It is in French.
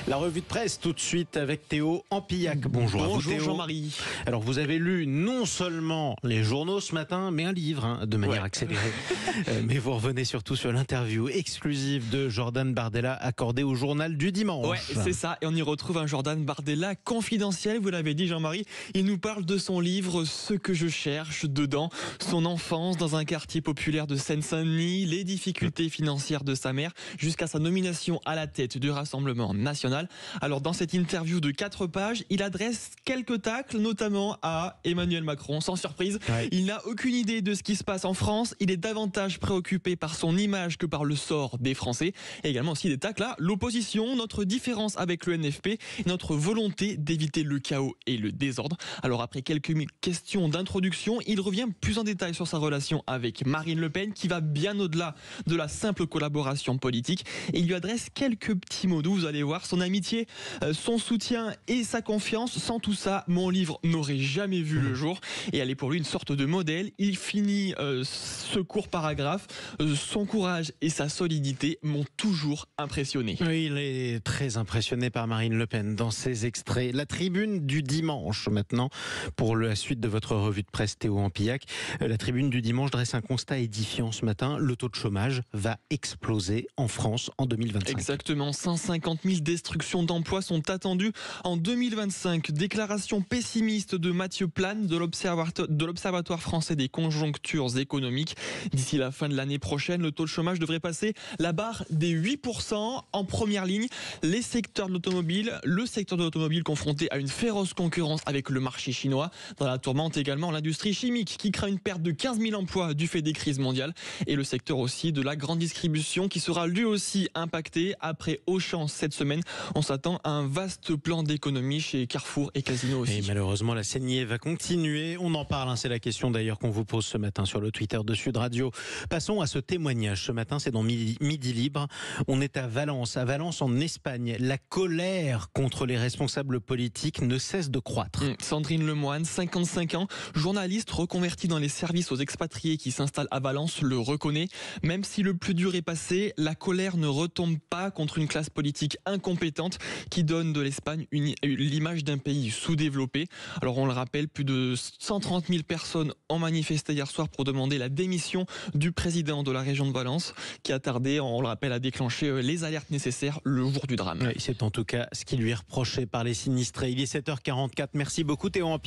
La revue de presse tout de suite avec Théo Ampillac. Bonjour à vous, Théo. Jean-Marie. Alors vous avez lu non seulement les journaux ce matin, mais un livre de manière accélérée. Mais vous revenez surtout sur l'interview exclusive de Jordan Bardella accordée au journal du dimanche. Ouais, c'est ça. Et on y retrouve un Jordan Bardella confidentiel, vous l'avez dit Jean-Marie. Il nous parle de son livre Ce que je cherche. Dedans, son enfance dans un quartier populaire de Seine-Saint-Denis, les difficultés financières de sa mère, jusqu'à sa nomination à la tête du Rassemblement national. Alors dans cette interview de 4 pages, il adresse quelques tacles, notamment à Emmanuel Macron. Sans surprise, il n'a aucune idée de ce qui se passe en France. Il est davantage préoccupé par son image que par le sort des Français. Et également aussi des tacles à l'opposition, notre différence avec le NFP, notre volonté d'éviter le chaos et le désordre. Alors après quelques questions d'introduction, il revient plus en détail sur sa relation avec Marine Le Pen, qui va bien au-delà de la simple collaboration politique. Et il lui adresse quelques petits mots doux, vous allez voir, son amitié, son soutien et sa confiance. Sans tout ça, mon livre n'aurait jamais vu le jour. Et elle est pour lui une sorte de modèle. Il finit ce court paragraphe. Son courage et sa solidité m'ont toujours impressionné. Oui, il est très impressionné par Marine Le Pen dans ses extraits. La tribune du dimanche maintenant, pour la suite de votre revue de presse Théo Ampillac. La tribune du dimanche dresse un constat édifiant ce matin. Le taux de chômage va exploser en France en 2025. Exactement, 150 000 destructions d'emplois sont attendues en 2025. Déclaration pessimiste de Mathieu Plane de l'Observatoire français des conjonctures économiques. D'ici la fin de l'année prochaine, le taux de chômage devrait passer la barre des 8%. En première ligne, le secteur de l'automobile confronté à une féroce concurrence avec le marché chinois. Dans la tourmente également, l'industrie chimique qui craint une perte de 15 000 emplois du fait des crises mondiales. Et le secteur aussi de la grande distribution qui sera lui aussi impacté. Après Auchan cette semaine, on s'attend à un vaste plan d'économie chez Carrefour et Casino aussi. Et malheureusement, la saignée va continuer. On en parle, c'est la question d'ailleurs qu'on vous pose ce matin sur le Twitter de Sud Radio. Passons à ce témoignage. Ce matin, c'est dans Midi Libre. On est à Valence en Espagne. La colère contre les responsables politiques ne cesse de croître. Sandrine Lemoine, 55 ans, journaliste reconvertie dans les services aux expatriés qui s'installent à Valence, le reconnaît. Même si le plus dur est passé, la colère ne retombe pas contre une classe politique incompétente qui donne de l'Espagne l'image d'un pays sous-développé. Alors on le rappelle, plus de 130 000 personnes ont manifesté hier soir pour demander la démission du président de la région de Valence, qui a tardé, on le rappelle, à déclencher les alertes nécessaires le jour du drame. Oui, c'est en tout cas ce qui lui est reproché par les sinistrés. Il est 7h44. Merci beaucoup Théo Ampillac.